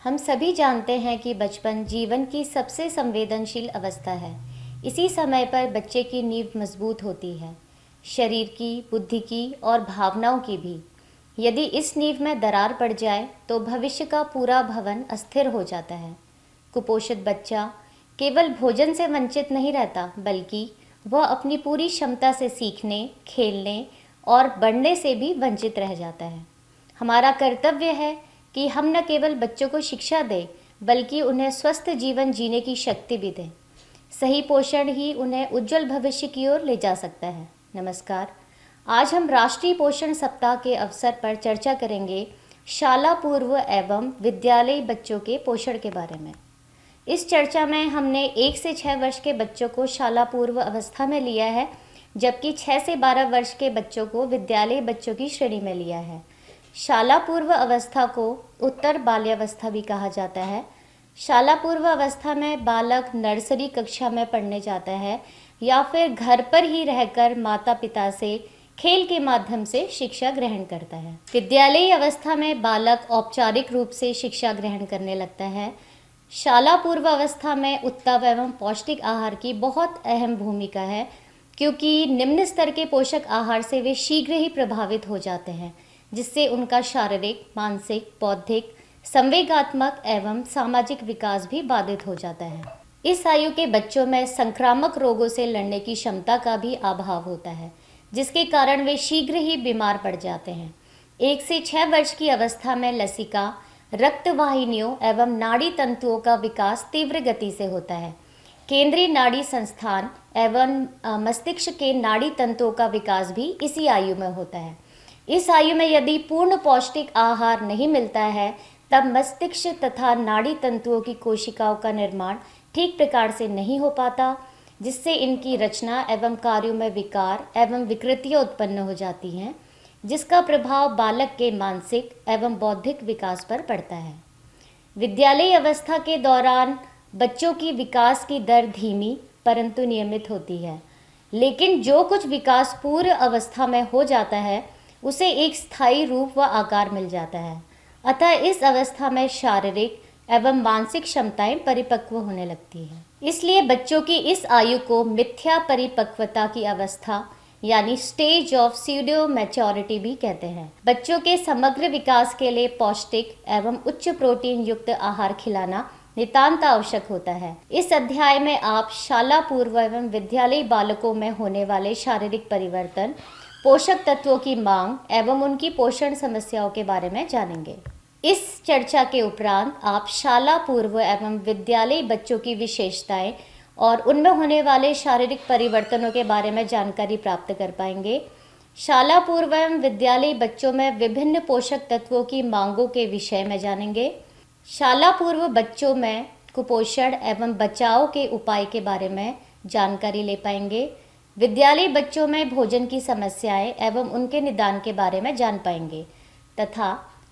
हम सभी जानते हैं कि बचपन जीवन की सबसे संवेदनशील अवस्था है। इसी समय पर बच्चे की नींव मजबूत होती है, शरीर की, बुद्धि की और भावनाओं की भी। यदि इस नींव में दरार पड़ जाए तो भविष्य का पूरा भवन अस्थिर हो जाता है। कुपोषित बच्चा केवल भोजन से वंचित नहीं रहता, बल्कि वह अपनी पूरी क्षमता से सीखने, खेलने और बढ़ने से भी वंचित रह जाता है। हमारा कर्तव्य है कि हम न केवल बच्चों को शिक्षा दें, बल्कि उन्हें स्वस्थ जीवन जीने की शक्ति भी दें। सही पोषण ही उन्हें उज्जवल भविष्य की ओर ले जा सकता है। नमस्कार, आज हम राष्ट्रीय पोषण सप्ताह के अवसर पर चर्चा करेंगे शाला पूर्व एवं विद्यालयी बच्चों के पोषण के बारे में। इस चर्चा में हमने 1 से 6 वर्ष के बच्चों को शाला पूर्व अवस्था में लिया है, जबकि 6 से 12 वर्ष के बच्चों को विद्यालयी बच्चों की श्रेणी में लिया है। शाला पूर्व अवस्था को उत्तर बाल्यावस्था भी कहा जाता है। शाला पूर्व अवस्था में बालक नर्सरी कक्षा में पढ़ने जाता है या फिर घर पर ही रहकर माता पिता से खेल के माध्यम से शिक्षा ग्रहण करता है। विद्यालयी अवस्था में बालक औपचारिक रूप से शिक्षा ग्रहण करने लगता है। शाला पूर्व अवस्था में उत्तम एवं पौष्टिक आहार की बहुत अहम भूमिका है, क्योंकि निम्न स्तर के पोषक आहार से वे शीघ्र ही प्रभावित हो जाते हैं, जिससे उनका शारीरिक, मानसिक, बौद्धिक, संवेगात्मक एवं सामाजिक विकास भी बाधित हो जाता है। इस आयु के बच्चों में संक्रामक रोगों से लड़ने की क्षमता का भी अभाव होता है, जिसके कारण वे शीघ्र ही बीमार पड़ जाते हैं। 1 से 6 वर्ष की अवस्था में लसिका, रक्तवाहिनियों एवं नाड़ी तंतुओं का विकास तीव्र गति से होता है। केंद्रीय नाड़ी संस्थान एवं मस्तिष्क के नाड़ी तंतुओं का विकास भी इसी आयु में होता है। इस आयु में यदि पूर्ण पौष्टिक आहार नहीं मिलता है, तब मस्तिष्क तथा नाड़ी तंतुओं की कोशिकाओं का निर्माण ठीक प्रकार से नहीं हो पाता, जिससे इनकी रचना एवं कार्यों में विकार एवं विकृतियाँ उत्पन्न हो जाती हैं, जिसका प्रभाव बालक के मानसिक एवं बौद्धिक विकास पर पड़ता है। विद्यालयी अवस्था के दौरान बच्चों की विकास की दर धीमी परंतु नियमित होती है, लेकिन जो कुछ विकास पूर्व अवस्था में हो जाता है उसे एक स्थायी रूप व आकार मिल जाता है। अतः इस अवस्था में शारीरिक एवं मानसिक क्षमताएं परिपक्व होने लगती हैं। इसलिए बच्चों की इस आयु को मिथ्या परिपक्वता की अवस्था यानी स्टेज ऑफ स्यूडो मैच्योरिटी भी कहते हैं। बच्चों के समग्र विकास के लिए पौष्टिक एवं उच्च प्रोटीन युक्त आहार खिलाना नितांत आवश्यक होता है। इस अध्याय में आप शाला पूर्व एवं विद्यालयी बालकों में होने वाले शारीरिक परिवर्तन, पोषक तत्वों की मांग एवं उनकी पोषण समस्याओं के बारे में जानेंगे। इस चर्चा के उपरांत आप शाला पूर्व एवं विद्यालयी बच्चों की विशेषताएं और उनमें होने वाले शारीरिक परिवर्तनों के बारे में जानकारी प्राप्त कर पाएंगे। शाला पूर्व एवं विद्यालयी बच्चों में विभिन्न पोषक तत्वों की मांगों के विषय में जानेंगे। शाला पूर्व बच्चों में कुपोषण एवं बचाव के उपाय के बारे में जानकारी ले पाएंगे। विद्यालयी बच्चों में भोजन की समस्याएं एवं उनके निदान के बारे में जान पाएंगे तथा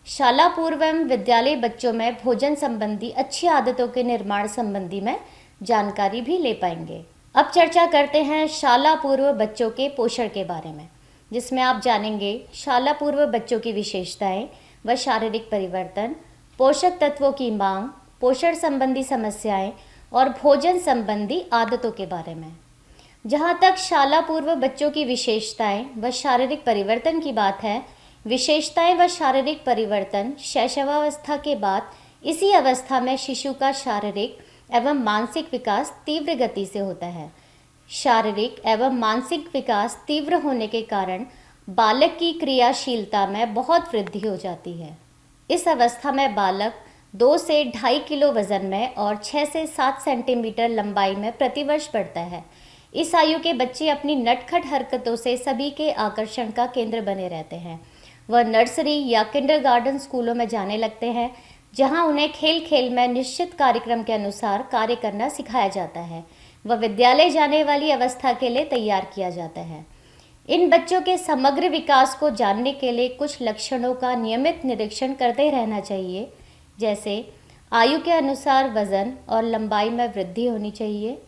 शाला पूर्व एवं विद्यालयी बच्चों में भोजन संबंधी अच्छी आदतों के निर्माण संबंधी में जानकारी भी ले पाएंगे। अब चर्चा करते हैं शाला पूर्व बच्चों के पोषण के बारे में, जिसमें आप जानेंगे शाला पूर्व बच्चों की विशेषताएं व शारीरिक परिवर्तन, पोषक तत्वों की मांग, पोषण संबंधी समस्याएं और भोजन संबंधी आदतों के बारे में। जहाँ तक शाला पूर्व बच्चों की विशेषताएं व शारीरिक परिवर्तन की बात है, विशेषताएं व शारीरिक परिवर्तन शैशवावस्था के बाद इसी अवस्था में शिशु का शारीरिक एवं मानसिक विकास तीव्र गति से होता है। शारीरिक एवं मानसिक विकास तीव्र होने के कारण बालक की क्रियाशीलता में बहुत वृद्धि हो जाती है। इस अवस्था में बालक 2 से 2.5 किलो वजन में और 6 से 7 सेंटीमीटर लंबाई में प्रतिवर्ष बढ़ता है। इस आयु के बच्चे अपनी नटखट हरकतों से सभी के आकर्षण का केंद्र बने रहते हैं। वह नर्सरी या किंडरगार्टन स्कूलों में जाने लगते हैं, जहां उन्हें खेल खेल में निश्चित कार्यक्रम के अनुसार कार्य करना सिखाया जाता है। वह विद्यालय जाने वाली अवस्था के लिए तैयार किया जाता है। इन बच्चों के समग्र विकास को जानने के लिए कुछ लक्षणों का नियमित निरीक्षण करते रहना चाहिए, जैसे आयु के अनुसार वजन और लंबाई में वृद्धि होनी चाहिए।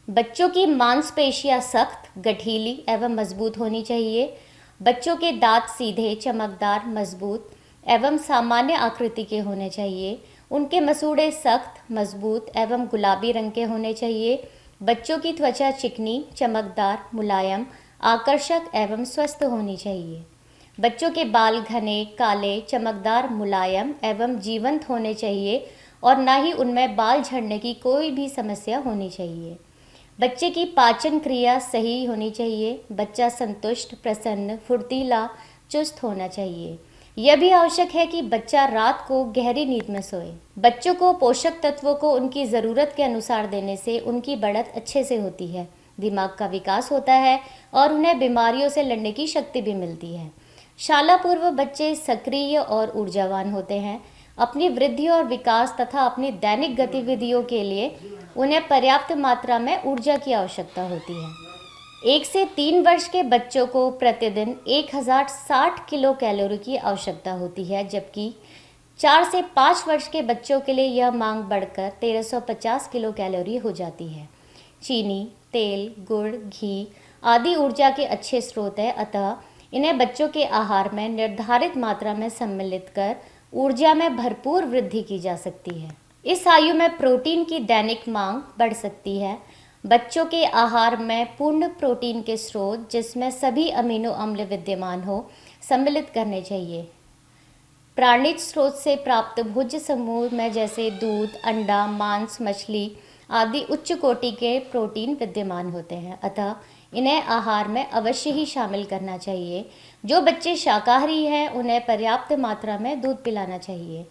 बच्चों की मांसपेशियां सख्त, गठीली एवं मजबूत होनी चाहिए। बच्चों के दांत सीधे, चमकदार, मजबूत एवं सामान्य आकृति के होने चाहिए। उनके मसूड़े सख्त, मजबूत एवं गुलाबी रंग के होने चाहिए। बच्चों की त्वचा चिकनी, चमकदार, मुलायम, आकर्षक एवं स्वस्थ होनी चाहिए। बच्चों के बाल घने, काले, चमकदार, मुलायम एवं जीवंत होने चाहिए और ना ही उनमें बाल झड़ने की कोई भी समस्या होनी चाहिए। बच्चे की पाचन क्रिया सही होनी चाहिए। बच्चा संतुष्ट, प्रसन्न, फुर्तीला, चुस्त होना चाहिए। यह भी आवश्यक है कि बच्चा रात को गहरी नींद में सोए। बच्चों को पोषक तत्वों को उनकी ज़रूरत के अनुसार देने से उनकी बढ़त अच्छे से होती है, दिमाग का विकास होता है और उन्हें बीमारियों से लड़ने की शक्ति भी मिलती है। शाला पूर्व बच्चे सक्रिय और ऊर्जावान होते हैं। अपनी वृद्धि और विकास तथा अपनी दैनिक गतिविधियों के लिए उन्हें पर्याप्त मात्रा में ऊर्जा की आवश्यकता होती है। 1 से 3 वर्ष के बच्चों को प्रतिदिन 1060 किलो कैलोरी की आवश्यकता होती है, जबकि 4 से 5 वर्ष के बच्चों के लिए यह मांग बढ़कर 1350 किलो कैलोरी हो जाती है। चीनी, तेल, गुड़, घी आदि ऊर्जा के अच्छे स्रोत हैं, अतः इन्हें बच्चों के आहार में निर्धारित मात्रा में सम्मिलित कर ऊर्जा में भरपूर वृद्धि की जा सकती है। इस आयु में प्रोटीन की दैनिक मांग बढ़ सकती है। बच्चों के आहार में पूर्ण प्रोटीन के स्रोत, जिसमें सभी अमीनो अम्ल विद्यमान हो, सम्मिलित करने चाहिए। प्राणिज स्रोत से प्राप्त भोज्य समूह में जैसे दूध, अंडा, मांस, मछली आदि उच्च कोटि के प्रोटीन विद्यमान होते हैं, अतः इन्हें आहार में अवश्य ही शामिल करना चाहिए। जो बच्चे शाकाहारी हैं उन्हें पर्याप्त मात्रा में दूध पिलाना चाहिए।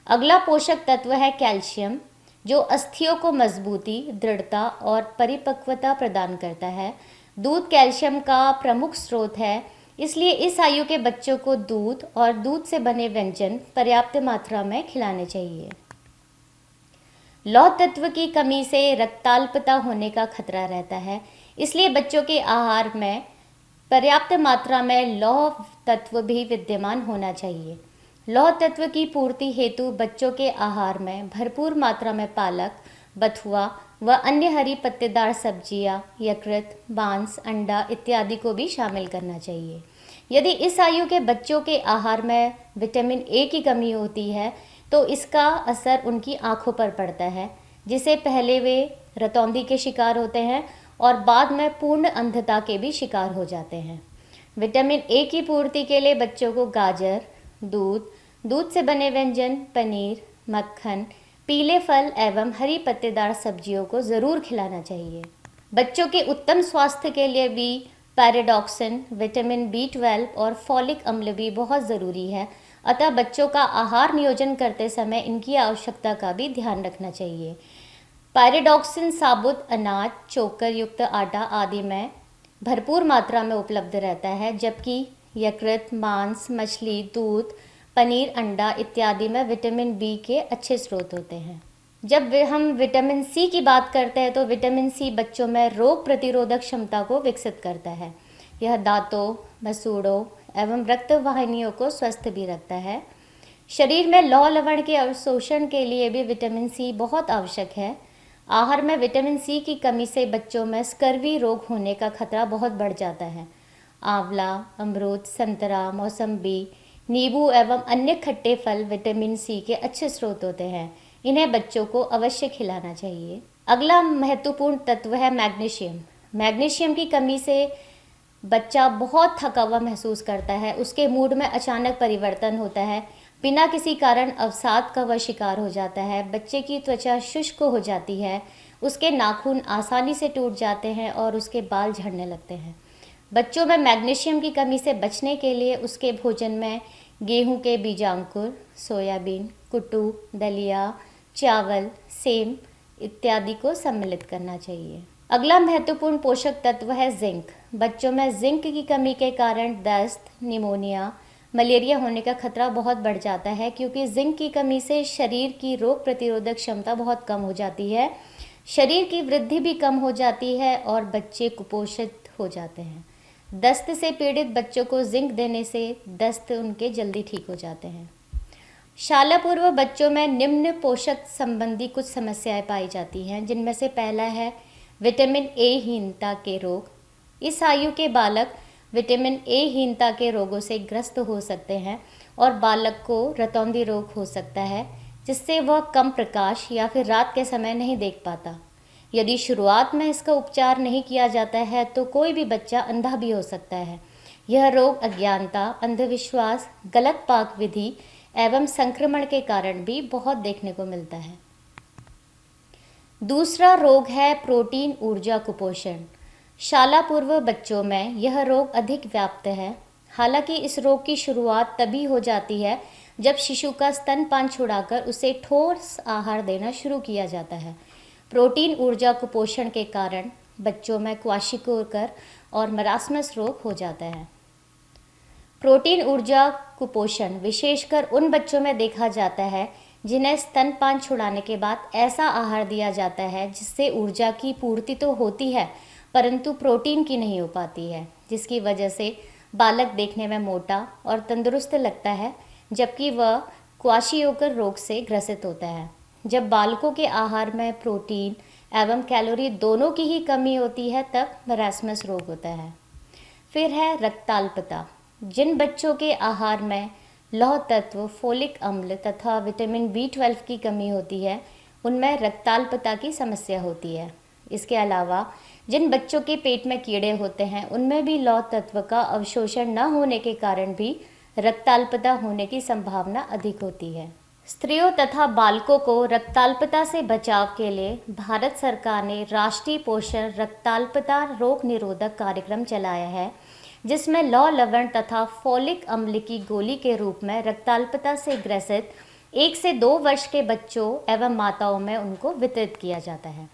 अगला पोषक तत्व है कैल्शियम, जो अस्थियों को मजबूती, दृढ़ता और परिपक्वता प्रदान करता है। दूध कैल्शियम का प्रमुख स्रोत है, इसलिए इस आयु के बच्चों को दूध और दूध से बने व्यंजन पर्याप्त मात्रा में खिलाने चाहिए। लौह तत्व की कमी से रक्ताल्पता होने का खतरा रहता है, इसलिए बच्चों के आहार में पर्याप्त मात्रा में लौह तत्व भी विद्यमान होना चाहिए। लौह तत्व की पूर्ति हेतु बच्चों के आहार में भरपूर मात्रा में पालक, बथुआ व अन्य हरी पत्तेदार सब्जियां, यकृत, मांस, अंडा इत्यादि को भी शामिल करना चाहिए। यदि इस आयु के बच्चों के आहार में विटामिन ए की कमी होती है तो इसका असर उनकी आँखों पर पड़ता है, जिसे पहले वे रतौंधी के शिकार होते हैं और बाद में पूर्ण अंधता के भी शिकार हो जाते हैं। विटामिन ए की पूर्ति के लिए बच्चों को गाजर, दूध, दूध से बने व्यंजन, पनीर, मक्खन, पीले फल एवं हरी पत्तेदार सब्जियों को ज़रूर खिलाना चाहिए। बच्चों के उत्तम स्वास्थ्य के लिए भी पैराडॉक्सिन, विटामिन B12 और फॉलिक अम्ल भी बहुत ज़रूरी है, अतः बच्चों का आहार नियोजन करते समय इनकी आवश्यकता का भी ध्यान रखना चाहिए। पैराडॉक्सिन साबुत अनाज, चोकर युक्त आटा आदि में भरपूर मात्रा में उपलब्ध रहता है, जबकि यकृत, मांस, मछली, दूध, पनीर, अंडा इत्यादि में विटामिन बी के अच्छे स्रोत होते हैं। जब हम विटामिन सी की बात करते हैं तो विटामिन सी बच्चों में रोग प्रतिरोधक क्षमता को विकसित करता है। यह दांतों, मसूड़ों एवं रक्त वाहिनियों को स्वस्थ भी रखता है। शरीर में लौह लवण के अवशोषण के लिए भी विटामिन सी बहुत आवश्यक है। आहार में विटामिन सी की कमी से बच्चों में स्कर्वी रोग होने का खतरा बहुत बढ़ जाता है। आंवला, अमरूद, संतरा, मौसम्बी, नींबू एवं अन्य खट्टे फल विटामिन सी के अच्छे स्रोत होते हैं। इन्हें बच्चों को अवश्य खिलाना चाहिए। अगला महत्वपूर्ण तत्व है मैग्नीशियम। मैग्नीशियम की कमी से बच्चा बहुत थका हुआ महसूस करता है, उसके मूड में अचानक परिवर्तन होता है, बिना किसी कारण अवसाद का वह शिकार हो जाता है, बच्चे की त्वचा शुष्क हो जाती है, उसके नाखून आसानी से टूट जाते हैं और उसके बाल झड़ने लगते हैं। बच्चों में मैग्नीशियम की कमी से बचने के लिए उसके भोजन में गेहूं के बीजांकुर, सोयाबीन, कुट्टू, दलिया, चावल, सेम इत्यादि को सम्मिलित करना चाहिए। अगला महत्वपूर्ण पोषक तत्व है जिंक। बच्चों में जिंक की कमी के कारण दस्त, निमोनिया, मलेरिया होने का खतरा बहुत बढ़ जाता है, क्योंकि जिंक की कमी से शरीर की रोग प्रतिरोधक क्षमता बहुत कम हो जाती है, शरीर की वृद्धि भी कम हो जाती है और बच्चे कुपोषित हो जाते हैं। दस्त से पीड़ित बच्चों को जिंक देने से दस्त उनके जल्दी ठीक हो जाते हैं। शाला पूर्व बच्चों में निम्न पोषक संबंधी कुछ समस्याएं पाई जाती हैं, जिनमें से पहला है विटामिन ए हीनता के रोग। इस आयु के बालक विटामिन ए हीनता के रोगों से ग्रस्त हो सकते हैं और बालक को रतौंधी रोग हो सकता है, जिससे वह कम प्रकाश या फिर रात के समय नहीं देख पाता। यदि शुरुआत में इसका उपचार नहीं किया जाता है तो कोई भी बच्चा अंधा भी हो सकता है। यह रोग अज्ञानता, अंधविश्वास, गलत पाक विधि एवं संक्रमण के कारण भी बहुत देखने को मिलता है। दूसरा रोग है प्रोटीन ऊर्जा कुपोषण। शाला पूर्व बच्चों में यह रोग अधिक व्याप्त है। हालांकि इस रोग की शुरुआत तभी हो जाती है जब शिशु का स्तनपान छुड़ाकर उसे ठोस आहार देना शुरू किया जाता है। प्रोटीन ऊर्जा कुपोषण के कारण बच्चों में क्वाशिकोर और मरासमस रोग हो जाता है। प्रोटीन ऊर्जा कुपोषण विशेषकर उन बच्चों में देखा जाता है जिन्हें स्तनपान छुड़ाने के बाद ऐसा आहार दिया जाता है जिससे ऊर्जा की पूर्ति तो होती है परंतु प्रोटीन की नहीं हो पाती है, जिसकी वजह से बालक देखने में मोटा और तंदुरुस्त लगता है जबकि वह क्वाशियोकर रोग से ग्रसित होता है। जब बालकों के आहार में प्रोटीन एवं कैलोरी दोनों की ही कमी होती है तब मरासमस रोग होता है। फिर है रक्ताल्पता। जिन बच्चों के आहार में लौह तत्व, फोलिक अम्ल तथा विटामिन B12 की कमी होती है उनमें रक्ताल्पता की समस्या होती है। इसके अलावा जिन बच्चों के पेट में कीड़े होते हैं उनमें भी लौह तत्व का अवशोषण न होने के कारण भी रक्ताल्पता होने की संभावना अधिक होती है। स्त्रियों तथा बालकों को रक्ताल्पता से बचाव के लिए भारत सरकार ने राष्ट्रीय पोषण रक्ताल्पता रोग निरोधक कार्यक्रम चलाया है, जिसमें लौह लवण तथा फोलिक अम्ल की गोली के रूप में रक्ताल्पता से ग्रसित 1 से 2 वर्ष के बच्चों एवं माताओं में उनको वितरित किया जाता है।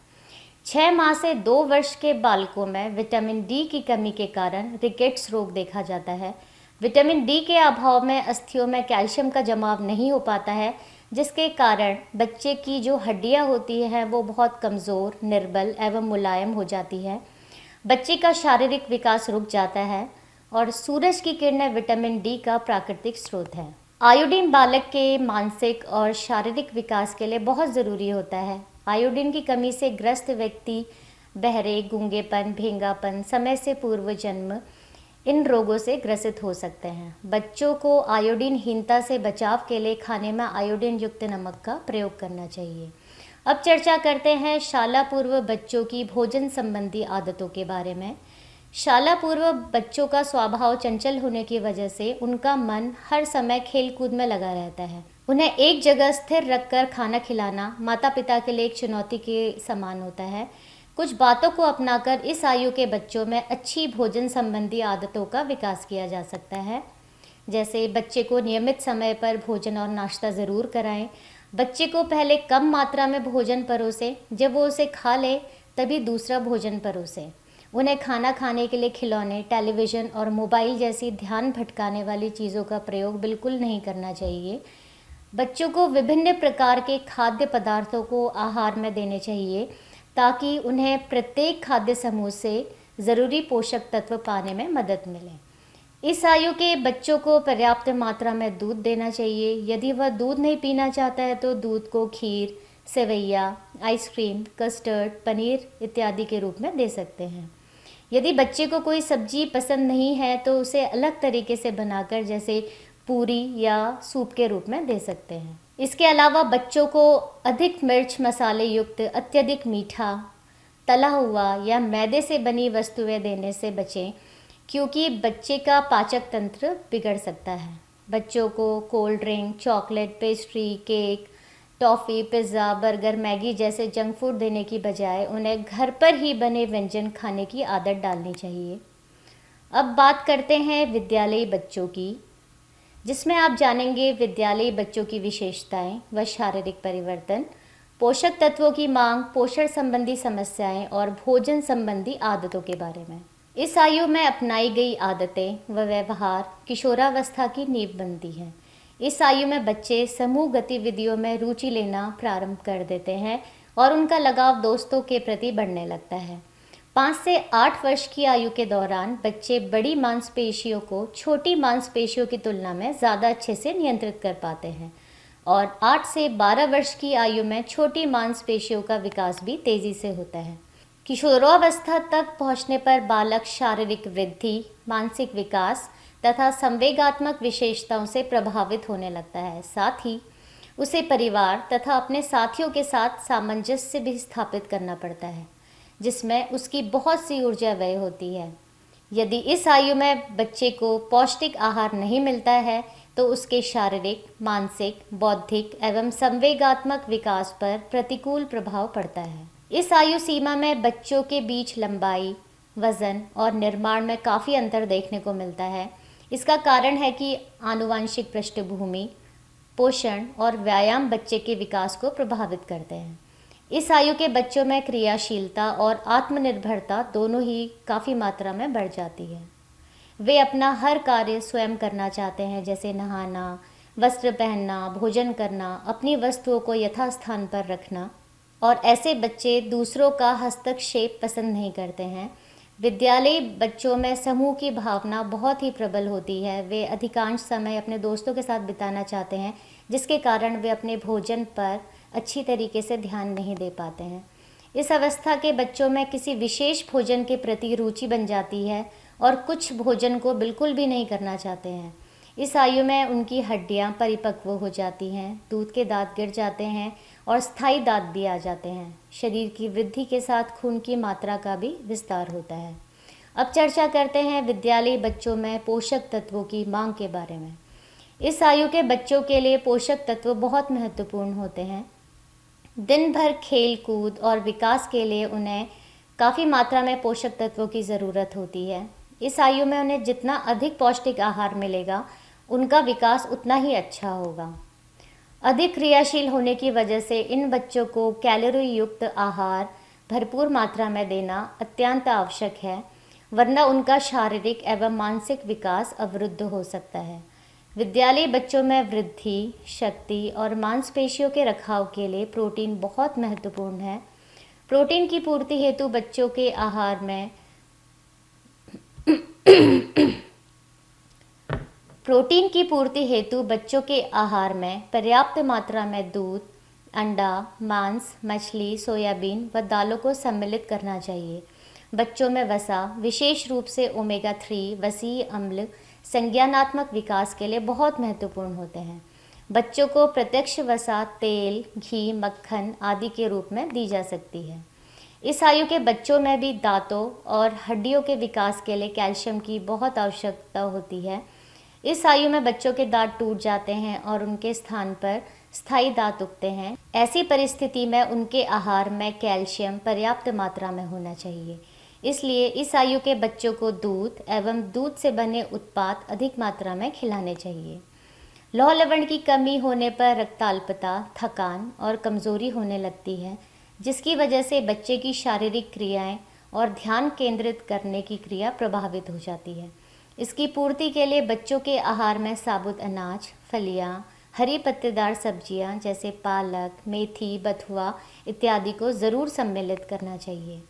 6 माह से 2 वर्ष के बालकों में विटामिन डी की कमी के कारण रिकेट्स रोग देखा जाता है। विटामिन डी के अभाव में अस्थियों में कैल्शियम का जमाव नहीं हो पाता है, जिसके कारण बच्चे की जो हड्डियां होती हैं वो बहुत कमज़ोर, निर्बल एवं मुलायम हो जाती है। बच्चे का शारीरिक विकास रुक जाता है और सूरज की किरणें विटामिन डी का प्राकृतिक स्रोत है। आयोडीन बालक के मानसिक और शारीरिक विकास के लिए बहुत ज़रूरी होता है। आयोडीन की कमी से ग्रस्त व्यक्ति बहरे, गूंगेपन, भेंगापन, समय से पूर्व जन्म इन रोगों से ग्रसित हो सकते हैं। बच्चों को आयोडीनहीनता से बचाव के लिए खाने में आयोडीन युक्त नमक का प्रयोग करना चाहिए। अब चर्चा करते हैं शाला पूर्व बच्चों की भोजन संबंधी आदतों के बारे में। शाला पूर्व बच्चों का स्वभाव चंचल होने की वजह से उनका मन हर समय खेल कूद में लगा रहता है। उन्हें एक जगह स्थिर रखकर खाना खिलाना माता पिता के लिए एक चुनौती के समान होता है। कुछ बातों को अपनाकर इस आयु के बच्चों में अच्छी भोजन संबंधी आदतों का विकास किया जा सकता है। जैसे बच्चे को नियमित समय पर भोजन और नाश्ता ज़रूर कराएं। बच्चे को पहले कम मात्रा में भोजन परोसें, जब वो उसे खा ले तभी दूसरा भोजन परोसें। उन्हें खाना खाने के लिए खिलौने, टेलीविज़न और मोबाइल जैसी ध्यान भटकाने वाली चीज़ों का प्रयोग बिल्कुल नहीं करना चाहिए। बच्चों को विभिन्न प्रकार के खाद्य पदार्थों को आहार में देने चाहिए ताकि उन्हें प्रत्येक खाद्य समूह से ज़रूरी पोषक तत्व पाने में मदद मिले। इस आयु के बच्चों को पर्याप्त मात्रा में दूध देना चाहिए। यदि वह दूध नहीं पीना चाहता है तो दूध को खीर, सेवैया, आइसक्रीम, कस्टर्ड, पनीर इत्यादि के रूप में दे सकते हैं। यदि बच्चे को कोई सब्जी पसंद नहीं है तो उसे अलग तरीके से बनाकर जैसे पूरी या सूप के रूप में दे सकते हैं। इसके अलावा बच्चों को अधिक मिर्च मसाले युक्त, अत्यधिक मीठा, तला हुआ या मैदे से बनी वस्तुएं देने से बचें, क्योंकि बच्चे का पाचक तंत्र बिगड़ सकता है। बच्चों को cold drink, chocolate, pastry, cake, toffee, pizza, burger, Maggi जैसे जंक फूड देने की बजाय उन्हें घर पर ही बने व्यंजन खाने की आदत डालनी चाहिए। अब बात करते हैं विद्यालयी बच्चों की, जिसमें आप जानेंगे विद्यालयी बच्चों की विशेषताएं व शारीरिक परिवर्तन, पोषक तत्वों की मांग, पोषण संबंधी समस्याएं और भोजन संबंधी आदतों के बारे में। इस आयु में अपनाई गई आदतें व व्यवहार किशोरावस्था की नींव बनती हैं। इस आयु में बच्चे समूह गतिविधियों में रुचि लेना प्रारंभ कर देते हैं और उनका लगाव दोस्तों के प्रति बढ़ने लगता है। 5 से 8 वर्ष की आयु के दौरान बच्चे बड़ी मांसपेशियों को छोटी मांसपेशियों की तुलना में ज़्यादा अच्छे से नियंत्रित कर पाते हैं और 8 से 12 वर्ष की आयु में छोटी मांसपेशियों का विकास भी तेज़ी से होता है। किशोरावस्था तक पहुंचने पर बालक शारीरिक वृद्धि, मानसिक विकास तथा संवेगात्मक विशेषताओं से प्रभावित होने लगता है। साथ ही उसे परिवार तथा अपने साथियों के साथ सामंजस्य भी स्थापित करना पड़ता है, जिसमें उसकी बहुत सी ऊर्जा व्यय होती है। यदि इस आयु में बच्चे को पौष्टिक आहार नहीं मिलता है तो उसके शारीरिक, मानसिक, बौद्धिक एवं संवेगात्मक विकास पर प्रतिकूल प्रभाव पड़ता है। इस आयु सीमा में बच्चों के बीच लंबाई, वजन और निर्माण में काफ़ी अंतर देखने को मिलता है। इसका कारण है कि आनुवांशिक पृष्ठभूमि, पोषण और व्यायाम बच्चे के विकास को प्रभावित करते हैं। इस आयु के बच्चों में क्रियाशीलता और आत्मनिर्भरता दोनों ही काफ़ी मात्रा में बढ़ जाती है। वे अपना हर कार्य स्वयं करना चाहते हैं, जैसे नहाना, वस्त्र पहनना, भोजन करना, अपनी वस्तुओं को यथास्थान पर रखना। और ऐसे बच्चे दूसरों का हस्तक्षेप पसंद नहीं करते हैं। विद्यालयी बच्चों में समूह की भावना बहुत ही प्रबल होती है। वे अधिकांश समय अपने दोस्तों के साथ बिताना चाहते हैं, जिसके कारण वे अपने भोजन पर अच्छी तरीके से ध्यान नहीं दे पाते हैं। इस अवस्था के बच्चों में किसी विशेष भोजन के प्रति रुचि बन जाती है और कुछ भोजन को बिल्कुल भी नहीं करना चाहते हैं। इस आयु में उनकी हड्डियां परिपक्व हो जाती हैं, दूध के दांत गिर जाते हैं और स्थायी दांत भी आ जाते हैं। शरीर की वृद्धि के साथ खून की मात्रा का भी विस्तार होता है। अब चर्चा करते हैं विद्यालयी बच्चों में पोषक तत्वों की मांग के बारे में। इस आयु के बच्चों के लिए पोषक तत्व बहुत महत्वपूर्ण होते हैं। दिन भर खेल कूद और विकास के लिए उन्हें काफ़ी मात्रा में पोषक तत्वों की ज़रूरत होती है। इस आयु में उन्हें जितना अधिक पौष्टिक आहार मिलेगा, उनका विकास उतना ही अच्छा होगा। अधिक क्रियाशील होने की वजह से इन बच्चों को कैलोरी युक्त आहार भरपूर मात्रा में देना अत्यंत आवश्यक है, वरना उनका शारीरिक एवं मानसिक विकास अवरुद्ध हो सकता है। विद्यालयी बच्चों में वृद्धि, शक्ति और मांसपेशियों के रखाव के लिए प्रोटीन बहुत महत्वपूर्ण है। प्रोटीन की पूर्ति हेतु बच्चों के आहार में प्रोटीन की पूर्ति हेतु बच्चों के आहार में पर्याप्त मात्रा में दूध, अंडा, मांस, मछली, सोयाबीन व दालों को सम्मिलित करना चाहिए। बच्चों में वसा, विशेष रूप से ओमेगा 3 वसीय अम्ल संज्ञानात्मक विकास के लिए बहुत महत्वपूर्ण होते हैं। बच्चों को प्रत्यक्ष वसा तेल, घी, मक्खन आदि के रूप में दी जा सकती है। इस आयु के बच्चों में भी दांतों और हड्डियों के विकास के लिए कैल्शियम की बहुत आवश्यकता होती है। इस आयु में बच्चों के दांत टूट जाते हैं और उनके स्थान पर स्थायी दांत उगते हैं। ऐसी परिस्थिति में उनके आहार में कैल्शियम पर्याप्त मात्रा में होना चाहिए। इसलिए इस आयु के बच्चों को दूध एवं दूध से बने उत्पाद अधिक मात्रा में खिलाने चाहिए। लौह लवण की कमी होने पर रक्ताल्पता, थकान और कमजोरी होने लगती है, जिसकी वजह से बच्चे की शारीरिक क्रियाएं और ध्यान केंद्रित करने की क्रिया प्रभावित हो जाती है। इसकी पूर्ति के लिए बच्चों के आहार में साबुत अनाज, फलियां, हरी पत्तेदार सब्जियां जैसे पालक, मेथी, बथुआ इत्यादि को ज़रूर सम्मिलित करना चाहिए।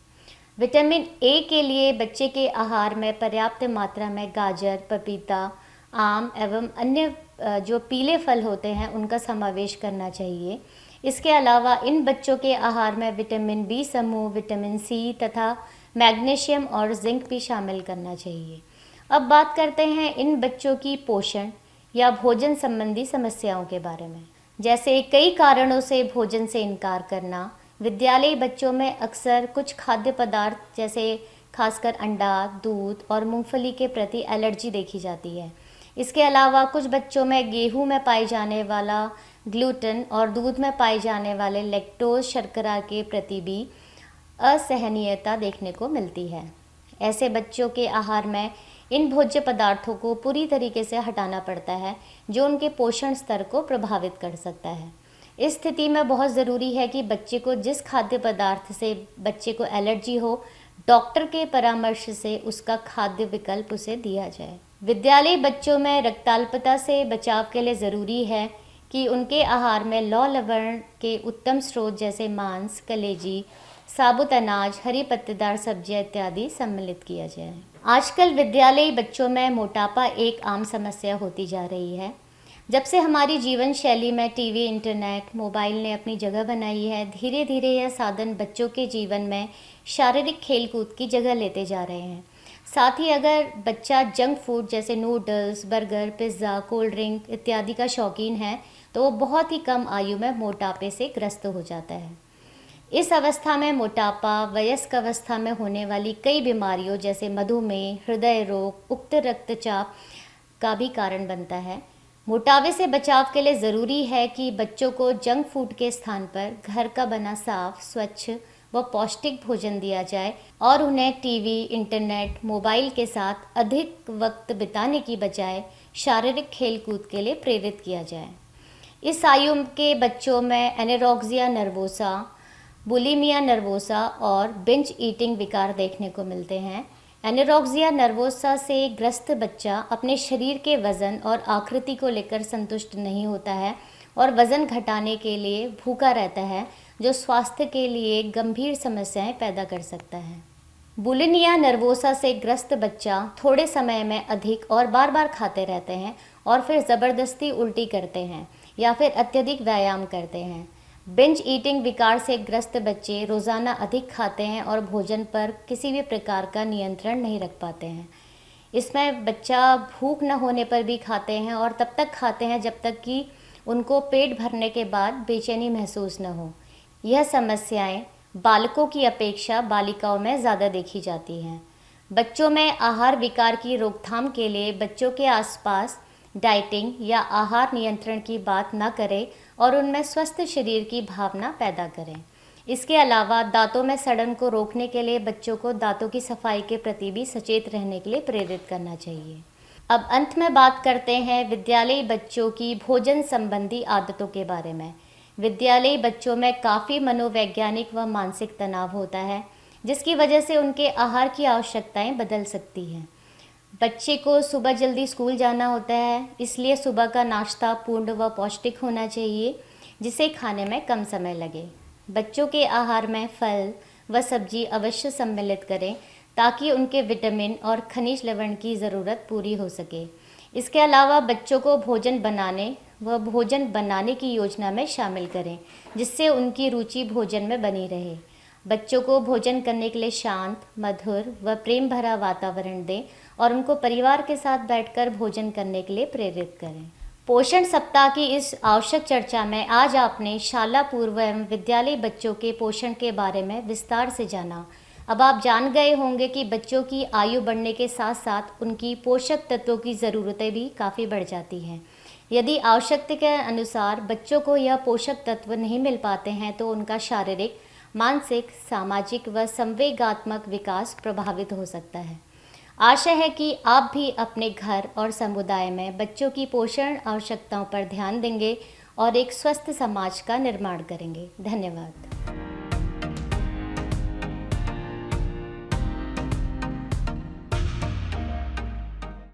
विटामिन ए के लिए बच्चे के आहार में पर्याप्त मात्रा में गाजर, पपीता, आम एवं अन्य जो पीले फल होते हैं उनका समावेश करना चाहिए। इसके अलावा इन बच्चों के आहार में विटामिन बी समूह, विटामिन सी तथा मैग्नीशियम और जिंक भी शामिल करना चाहिए। अब बात करते हैं इन बच्चों की पोषण या भोजन संबंधी समस्याओं के बारे में। जैसे कई कारणों से भोजन से इनकार करना। विद्यालयी बच्चों में अक्सर कुछ खाद्य पदार्थ जैसे खासकर अंडा, दूध और मूंगफली के प्रति एलर्जी देखी जाती है। इसके अलावा कुछ बच्चों में गेहूं में पाए जाने वाला ग्लूटेन और दूध में पाए जाने वाले लैक्टोज शर्करा के प्रति भी असहनीयता देखने को मिलती है। ऐसे बच्चों के आहार में इन भोज्य पदार्थों को पूरी तरीके से हटाना पड़ता है, जो उनके पोषण स्तर को प्रभावित कर सकता है। इस स्थिति में बहुत ज़रूरी है कि बच्चे को जिस खाद्य पदार्थ से बच्चे को एलर्जी हो, डॉक्टर के परामर्श से उसका खाद्य विकल्प उसे दिया जाए। विद्यालयी बच्चों में रक्ताल्पता से बचाव के लिए ज़रूरी है कि उनके आहार में लौह लवण के उत्तम स्रोत जैसे मांस, कलेजी, साबुत अनाज, हरी पत्तेदार सब्जियां इत्यादि सम्मिलित किया जाए। आजकल विद्यालयी बच्चों में मोटापा एक आम समस्या होती जा रही है। जब से हमारी जीवन शैली में टीवी, इंटरनेट, मोबाइल ने अपनी जगह बनाई है, धीरे धीरे यह साधन बच्चों के जीवन में शारीरिक खेलकूद की जगह लेते जा रहे हैं। साथ ही अगर बच्चा जंक फूड जैसे noodles, burger, pizza, cold drink इत्यादि का शौकीन है तो वो बहुत ही कम आयु में मोटापे से ग्रस्त हो जाता है। इस अवस्था में मोटापा वयस्क अवस्था में होने वाली कई बीमारियों जैसे मधुमेह, हृदय रोग, उच्च रक्तचाप का भी कारण बनता है। मोटापे से बचाव के लिए ज़रूरी है कि बच्चों को जंक फूड के स्थान पर घर का बना साफ, स्वच्छ व पौष्टिक भोजन दिया जाए और उन्हें टीवी, इंटरनेट, मोबाइल के साथ अधिक वक्त बिताने की बजाय शारीरिक खेलकूद के लिए प्रेरित किया जाए। इस आयु के बच्चों में एनोरेक्सिया नर्वोसा, बुलिमिया नर्वोसा और बिंज ईटिंग विकार देखने को मिलते हैं। एनोरेक्सिया नर्वोसा से ग्रस्त बच्चा अपने शरीर के वज़न और आकृति को लेकर संतुष्ट नहीं होता है और वज़न घटाने के लिए भूखा रहता है, जो स्वास्थ्य के लिए गंभीर समस्याएं पैदा कर सकता है। बुलिमिया नर्वोसा से ग्रस्त बच्चा थोड़े समय में अधिक और बार बार खाते रहते हैं और फिर ज़बरदस्ती उल्टी करते हैं या फिर अत्यधिक व्यायाम करते हैं। बिंज ईटिंग विकार से ग्रस्त बच्चे रोज़ाना अधिक खाते हैं और भोजन पर किसी भी प्रकार का नियंत्रण नहीं रख पाते हैं। इसमें बच्चा भूख न होने पर भी खाते हैं और तब तक खाते हैं जब तक कि उनको पेट भरने के बाद बेचैनी महसूस न हो। यह समस्याएं बालकों की अपेक्षा बालिकाओं में ज़्यादा देखी जाती हैं। बच्चों में आहार विकार की रोकथाम के लिए बच्चों के आसपास डाइटिंग या आहार नियंत्रण की बात न करें और उनमें स्वस्थ शरीर की भावना पैदा करें। इसके अलावा दांतों में सड़न को रोकने के लिए बच्चों को दांतों की सफाई के प्रति भी सचेत रहने के लिए प्रेरित करना चाहिए। अब अंत में बात करते हैं विद्यालयी बच्चों की भोजन संबंधी आदतों के बारे में। विद्यालयी बच्चों में काफ़ी मनोवैज्ञानिक व मानसिक तनाव होता है, जिसकी वजह से उनके आहार की आवश्यकताएं बदल सकती हैं। बच्चे को सुबह जल्दी स्कूल जाना होता है, इसलिए सुबह का नाश्ता पूर्ण व पौष्टिक होना चाहिए, जिसे खाने में कम समय लगे। बच्चों के आहार में फल व सब्जी अवश्य सम्मिलित करें ताकि उनके विटामिन और खनिज लवण की ज़रूरत पूरी हो सके। इसके अलावा बच्चों को भोजन बनाने की योजना में शामिल करें, जिससे उनकी रुचि भोजन में बनी रहे। बच्चों को भोजन करने के लिए शांत, मधुर व प्रेम भरा वातावरण दें और उनको परिवार के साथ बैठकर भोजन करने के लिए प्रेरित करें। पोषण सप्ताह की इस आवश्यक चर्चा में आज आपने शाला पूर्व एवं विद्यालय बच्चों के पोषण के बारे में विस्तार से जाना। अब आप जान गए होंगे कि बच्चों की आयु बढ़ने के साथ साथ उनकी पोषक तत्वों की ज़रूरतें भी काफ़ी बढ़ जाती हैं। यदि आवश्यकता के अनुसार बच्चों को यह पोषक तत्व नहीं मिल पाते हैं तो उनका शारीरिक, मानसिक, सामाजिक व संवेगात्मक विकास प्रभावित हो सकता है। आशा है कि आप भी अपने घर और समुदाय में बच्चों की पोषण आवश्यकताओं पर ध्यान देंगे और एक स्वस्थ समाज का निर्माण करेंगे। धन्यवाद।